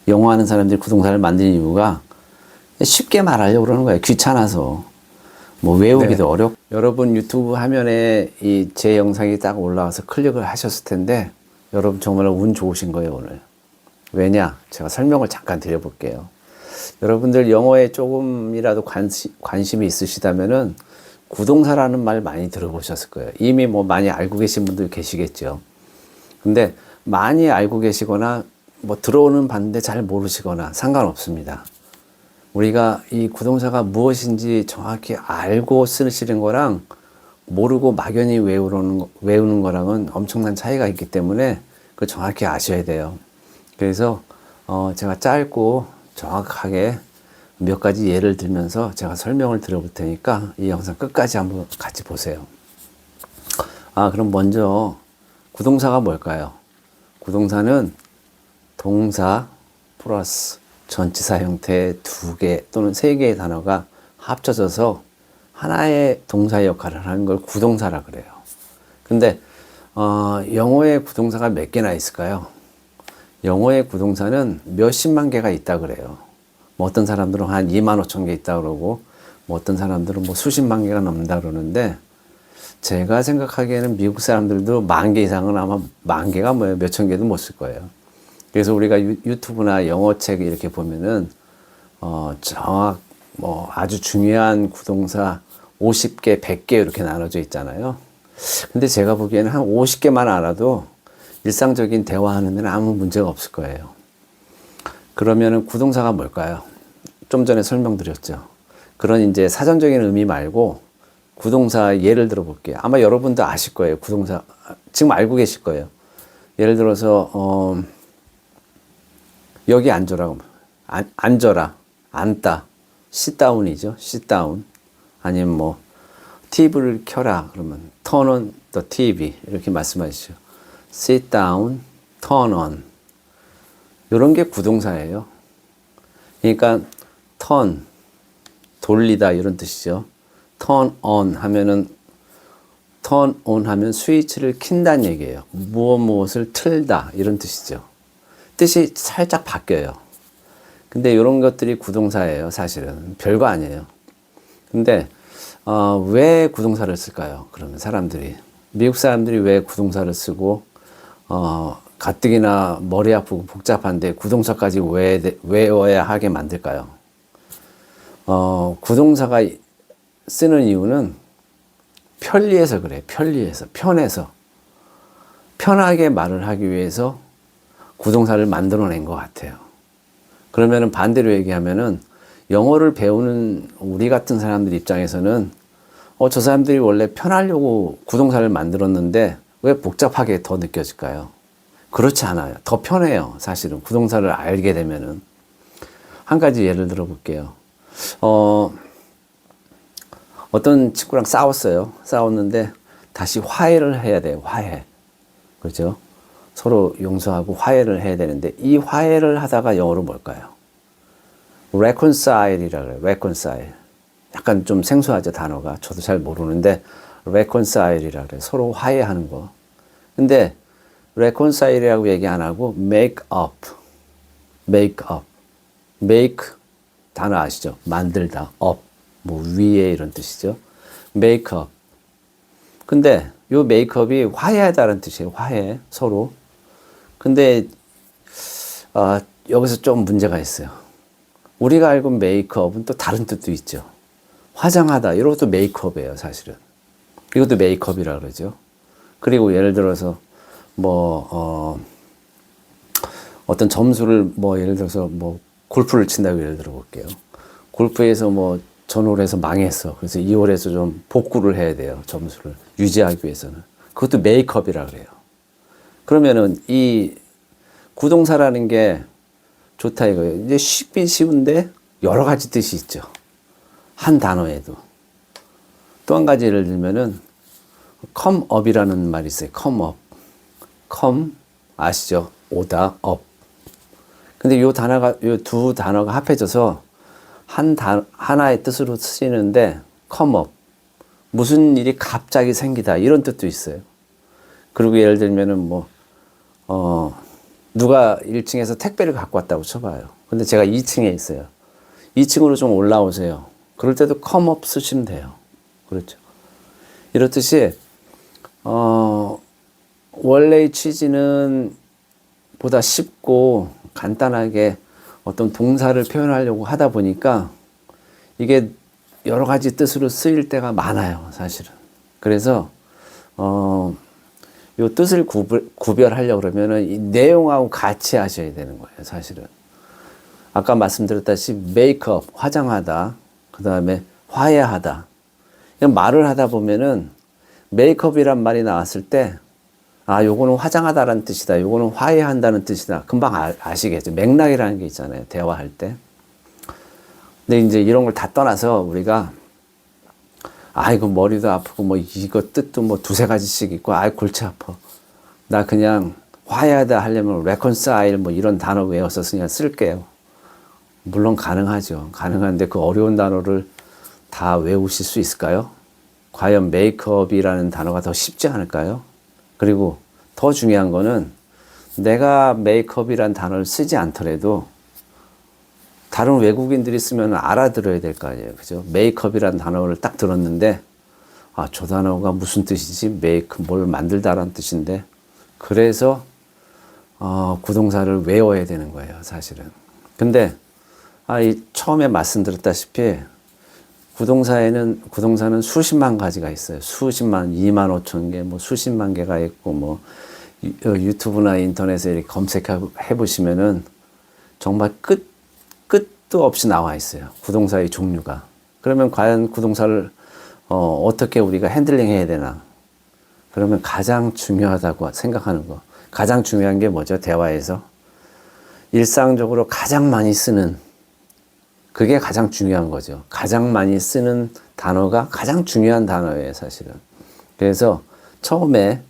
영어 하는 사람들이 구동사를 만든 이유가 쉽게 말하려고 그러는 거예요. 귀찮아서. 뭐 외우기도 네. 어렵고. 여러분 유튜브 화면에 이 제 영상이 딱 올라와서 클릭을 하셨을 텐데 여러분 정말 운 좋으신 거예요, 오늘. 왜냐? 제가 설명을 잠깐 드려볼게요. 여러분들 영어에 조금이라도 관심이 있으시다면은 구동사라는 말 많이 들어보셨을 거예요. 이미 뭐 많이 알고 계신 분들 계시겠죠. 근데 많이 알고 계시거나 뭐 들어오는 봤는데 잘 모르시거나 상관없습니다. 우리가 이 구동사가 무엇인지 정확히 알고 쓰시는 거랑 모르고 막연히 외우는 거랑은 엄청난 차이가 있기 때문에 그걸 정확히 아셔야 돼요. 그래서 제가 짧고 정확하게 몇 가지 예를 들면서 제가 설명을 드려볼 테니까 이 영상 끝까지 한번 같이 보세요. 그럼 먼저 구동사가 뭘까요? 구동사는 동사 플러스 전치사 형태의 2개 또는 3개의 단어가 합쳐져서 하나의 동사의 역할을 하는 걸 구동사라 그래요. 근데 영어의 구동사가 몇 개나 있을까요? 영어의 구동사는 몇십만 개가 있다 그래요. 뭐 어떤 사람들은 한 2만 5천 개 있다 그러고 뭐 어떤 사람들은 뭐 수십만 개가 넘는다 그러는데 제가 생각하기에는 미국 사람들도 10,000개 이상은 아마 10,000개가 뭐예요? 몇천 개도 못 쓸 거예요. 그래서 우리가 유튜브나 영어책 이렇게 보면은 뭐 아주 중요한 구동사 50개, 100개 이렇게 나눠져 있잖아요. 근데 제가 보기에는 한 50개만 알아도 일상적인 대화하는 데는 아무 문제가 없을 거예요. 그러면은 구동사가 뭘까요? 좀 전에 설명드렸죠. 그런 이제 사전적인 의미 말고 구동사 예를 들어 볼게요. 아마 여러분도 아실 거예요. 구동사 지금 알고 계실 거예요. 예를 들어서 여기 앉으라고 앉아라, 앉다, sit down이죠. sit down. 아니면 뭐 TV를 켜라 그러면 turn on the TV 이렇게 말씀하시죠. sit down, turn on. 이런 게 구동사예요. 그러니까 turn, 돌리다 이런 뜻이죠. turn on 하면은 turn on 하면 스위치를 킨다는 얘기예요. 무엇을 틀다 이런 뜻이죠. 뜻이 살짝 바뀌어요. 근데 이런 것들이 구동사예요. 사실은 별거 아니에요. 근데 왜 구동사를 쓸까요? 그러면 사람들이 미국 사람들이 왜 구동사를 쓰고 가뜩이나 머리 아프고 복잡한데 구동사까지 외워야 하게 만들까요? 구동사가 쓰는 이유는 편리해서 그래요. 편해서 편하게 말을 하기 위해서 구동사를 만들어낸 것 같아요. 그러면은 반대로 얘기하면은 영어를 배우는 우리 같은 사람들 입장에서는 저 사람들이 원래 편하려고 구동사를 만들었는데 왜 복잡하게 더 느껴질까요? 그렇지 않아요. 더 편해요. 사실은 구동사를 알게 되면은. 한 가지 예를 들어 볼게요. 어떤 친구랑 싸웠는데 다시 화해를 해야 돼요. 화해. 그렇죠? 서로 용서하고 화해를 해야 되는데 이 화해를 하다가 영어로 뭘까요? reconcile이라고 해요. reconcile. 약간 좀 생소하죠, 단어가. 저도 잘 모르는데 reconcile이라고 해요. 서로 화해하는 거. 근데 reconcile이라고 얘기 안 하고 make up. make 단어 아시죠? 만들다. up. 뭐 위에 이런 뜻이죠. make up. 근데 요 make up이 화해하다는 뜻이에요. 화해. 서로. 근데 여기서 좀 문제가 있어요. 우리가 알고 메이크업은 또 다른 뜻도 있죠. 화장하다 이런 것도 메이크업이에요. 사실은 이것도 메이크업이라 그러죠. 그리고 예를 들어서 뭐 어떤 점수를 뭐 예를 들어서 뭐 골프를 친다고 예를 들어 볼게요. 골프에서 뭐 전홀에서 망했어. 그래서 2홀에서 좀 복구를 해야 돼요. 점수를 유지하기 위해서는. 그것도 메이크업이라 그래요. 그러면은 이 구동사라는 게 좋다 이거예요. 이제 쉽긴 쉬운데 여러 가지 뜻이 있죠. 한 단어에도. 또 한 가지 예를 들면은 come up이라는 말이 있어요. come up. come 아시죠? 오다 up. 근데 요 두 단어가 합해져서 하나의 뜻으로 쓰이는데 come up. 무슨 일이 갑자기 생기다 이런 뜻도 있어요. 그리고 예를 들면은 뭐 누가 1층에서 택배를 갖고 왔다고 쳐봐요. 근데 제가 2층에 있어요. 2층으로 좀 올라오세요. 그럴 때도 컴업 쓰시면 돼요. 그렇죠. 이렇듯이 원래의 취지는 보다 쉽고 간단하게 어떤 동사를 표현하려고 하다 보니까 이게 여러 가지 뜻으로 쓰일 때가 많아요, 사실은. 그래서 요 뜻을 구별하려고 그러면은 이 내용하고 같이 하셔야 되는 거예요, 사실은. 아까 말씀드렸다시피 메이크업, 화장하다, 그 다음에 화해하다. 그냥 말을 하다 보면은 메이크업이란 말이 나왔을 때 아, 요거는 화장하다라는 뜻이다. 요거는 화해한다는 뜻이다. 금방 아시겠죠. 맥락이라는 게 있잖아요. 대화할 때. 근데 이제 이런 걸 다 떠나서 우리가 아이고 머리도 아프고 뭐 이거 뜻도 뭐 두세 가지씩 있고 아이 골치 아파. 나 그냥 화해하다 하려면 reconcile 뭐 이런 단어 외워서 그냥 쓸게요. 물론 가능하죠. 가능한데 그 어려운 단어를 다 외우실 수 있을까요? 과연 메이크업이라는 단어가 더 쉽지 않을까요? 그리고 더 중요한 거는 내가 메이크업이라는 단어를 쓰지 않더라도 다른 외국인들이 쓰면 알아들어야 될 거 아니에요. 그죠? 메이크업이라는 단어를 딱 들었는데 아, 저 단어가 무슨 뜻이지? 메이크, 뭘 만들다라는 뜻인데 그래서 구동사를 외워야 되는 거예요, 사실은. 근데 처음에 말씀드렸다시피 구동사는 수십만 가지가 있어요. 수십만, 2만 5천 개, 뭐 수십만 개가 있고, 뭐 유튜브나 인터넷에 이렇게 검색해 보시면은 정말 끝도 없이 나와 있어요. 구동사의 종류가. 그러면 과연 구동사를 어떻게 우리가 핸들링 해야 되나? 그러면 가장 중요하다고 생각하는 거. 가장 중요한 게 뭐죠? 대화에서. 일상적으로 가장 많이 쓰는 그게 가장 중요한 거죠. 가장 많이 쓰는 단어가 가장 중요한 단어예요, 사실은. 그래서 처음에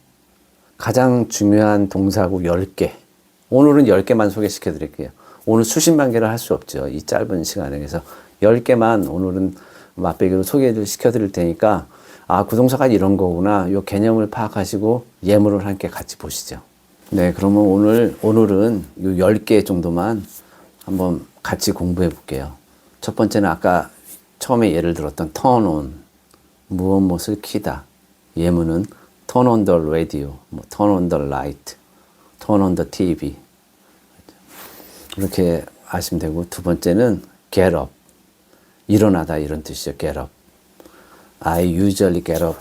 가장 중요한 동사구 10개. 오늘은 10개만 소개시켜 드릴게요. 오늘 수십만 개를 할 수 없죠. 이 짧은 시간에. 그래서 10개만 오늘은 맛배기로 소개를 시켜 드릴 테니까 아, 구동사가 이런 거구나. 요 개념을 파악하시고 예문을 함께 같이 보시죠. 네, 그러면 오늘은 요 10개 정도만 한번 같이 공부해 볼게요. 첫 번째는 아까 처음에 예를 들었던 turn on, 무엇을 키다. 예문은 turn on the radio, 뭐 turn on the light, turn on the TV. 이렇게 하시면 되고, 두 번째는 get up, 일어나다 이런 뜻이죠. get up. I usually get up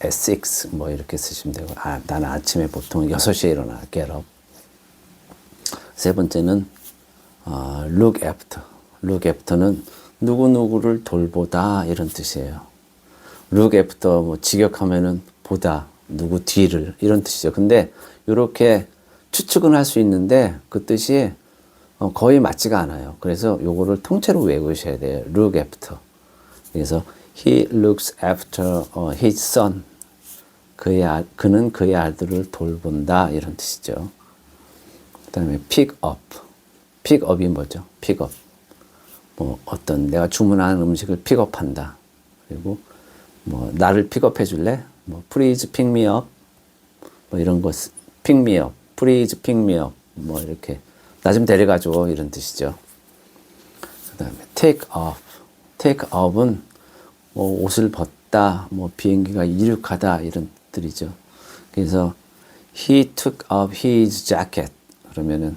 at 6, 뭐 이렇게 쓰시면 되고, 나는 아침에 보통 6시에 일어나, get up. 세 번째는 look after. look after는 누구누구를 돌보다 이런 뜻이에요. look after 뭐 직역하면은 보다, 누구 뒤를 이런 뜻이죠. 근데 이렇게 추측은 할 수 있는데 그 뜻이 거의 맞지가 않아요. 그래서 요거를 통째로 외우셔야 돼요. look after. 그래서 he looks after his son. 그는 그의 아들을 돌본다 이런 뜻이죠. 그 다음에 pick up. pick up이 뭐죠? pick up. 뭐 어떤 내가 주문한 음식을 픽업한다. 그리고 뭐 나를 픽업해 줄래? 뭐 please pick me up. 뭐 이런 거 pick me up. please pick me up. 뭐 이렇게 나 좀 데려가 줘 이런 뜻이죠. 그다음에 take off. take off은 뭐 옷을 벗다, 뭐 비행기가 이륙하다 이런 뜻이죠. 그래서 he took off his jacket. 그러면은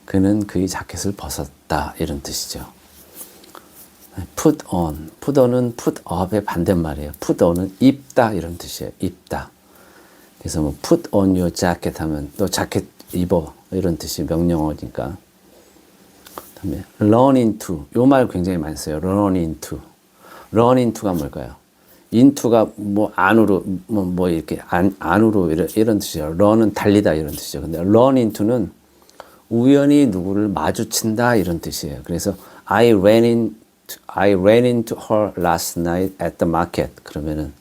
그는 그의 자켓을 벗었다 이런 뜻이죠. put on. put on은 put up의 반대말이에요. put on은 입다 이런 뜻이에요. 입다. 그래서 뭐 put on your jacket 하면 너 자켓 입어 이런 뜻이 명령어니까. 그다음에 run into. 요 말 굉장히 많이 써요. run into. run into가 뭘까요? into가 뭐 안으로 뭐 이렇게 안으로 이런 뜻이에요. run은 달리다 이런 뜻이죠. 근데 run into는 우연히 누구를 마주친다 이런 뜻이에요. 그래서 I ran into her last night at the market. 그러면은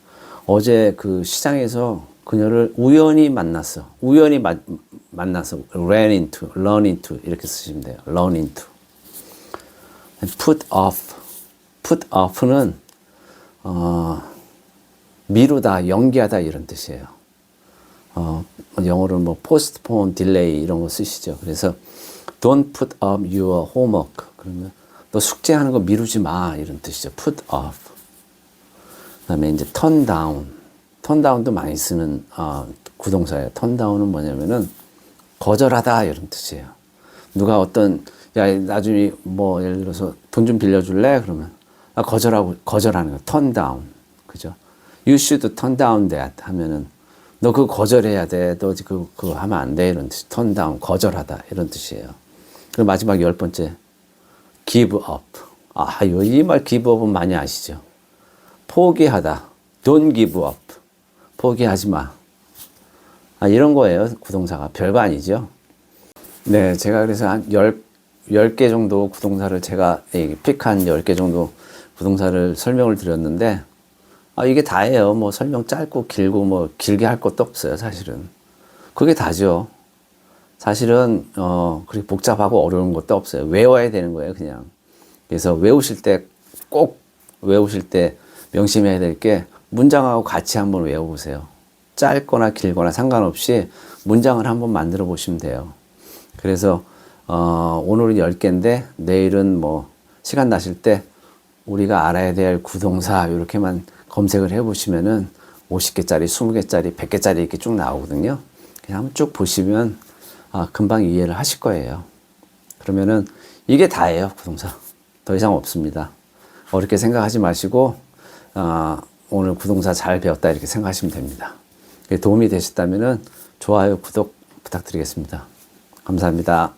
어제 그 시장에서 그녀를 우연히 만났어. 우연히 만나서 run into 이렇게 쓰시면 돼요. run into. put off. put off는 미루다, 연기하다 이런 뜻이에요. 영어로는 뭐 postpone, delay 이런 거 쓰시죠. 그래서 don't put up your homework. 그러면 너 숙제하는 거 미루지 마 이런 뜻이죠. put off. 그다음에 이제 turn down. turn down도 많이 쓰는 구동사예요. turn down은 뭐냐면은 거절하다 이런 뜻이에요. 누가 야 나중에 뭐 예를 들어서 돈 좀 빌려줄래? 그러면 거절하는 거. turn down. 그죠? You should turn down that 하면은 너 그거 거절해야 돼. 너 그거 하면 안 돼. 이런 뜻. turn down, 거절하다. 이런 뜻이에요. 그리고 마지막 10번째. give up. 이 말 give up은 많이 아시죠? 포기하다. don't give up. 포기하지 마. 이런 거예요. 구동사가. 별거 아니죠? 네, 제가 그래서 한 10개 정도 구동사를 제가 픽한 10개 정도 구동사를 설명을 드렸는데 이게 다예요. 뭐 설명 짧고 길고 뭐 길게 할 것도 없어요, 사실은. 그게 다죠. 사실은 그렇게 복잡하고 어려운 것도 없어요. 외워야 되는 거예요, 그냥. 그래서 꼭 외우실 때 명심해야 될 게 문장하고 같이 한번 외워보세요. 짧거나 길거나 상관없이 문장을 한번 만들어 보시면 돼요. 그래서 오늘은 10개인데 내일은 뭐 시간 나실 때 우리가 알아야 될 구동사 이렇게만 검색을 해보시면은 50개짜리, 20개짜리, 100개짜리 이렇게 쭉 나오거든요. 그냥 한번 쭉 보시면 금방 이해를 하실 거예요. 그러면은 이게 다예요, 구동사. 더 이상 없습니다. 어렵게 생각하지 마시고 오늘 구동사 잘 배웠다 이렇게 생각하시면 됩니다. 도움이 되셨다면은 좋아요, 구독 부탁드리겠습니다. 감사합니다.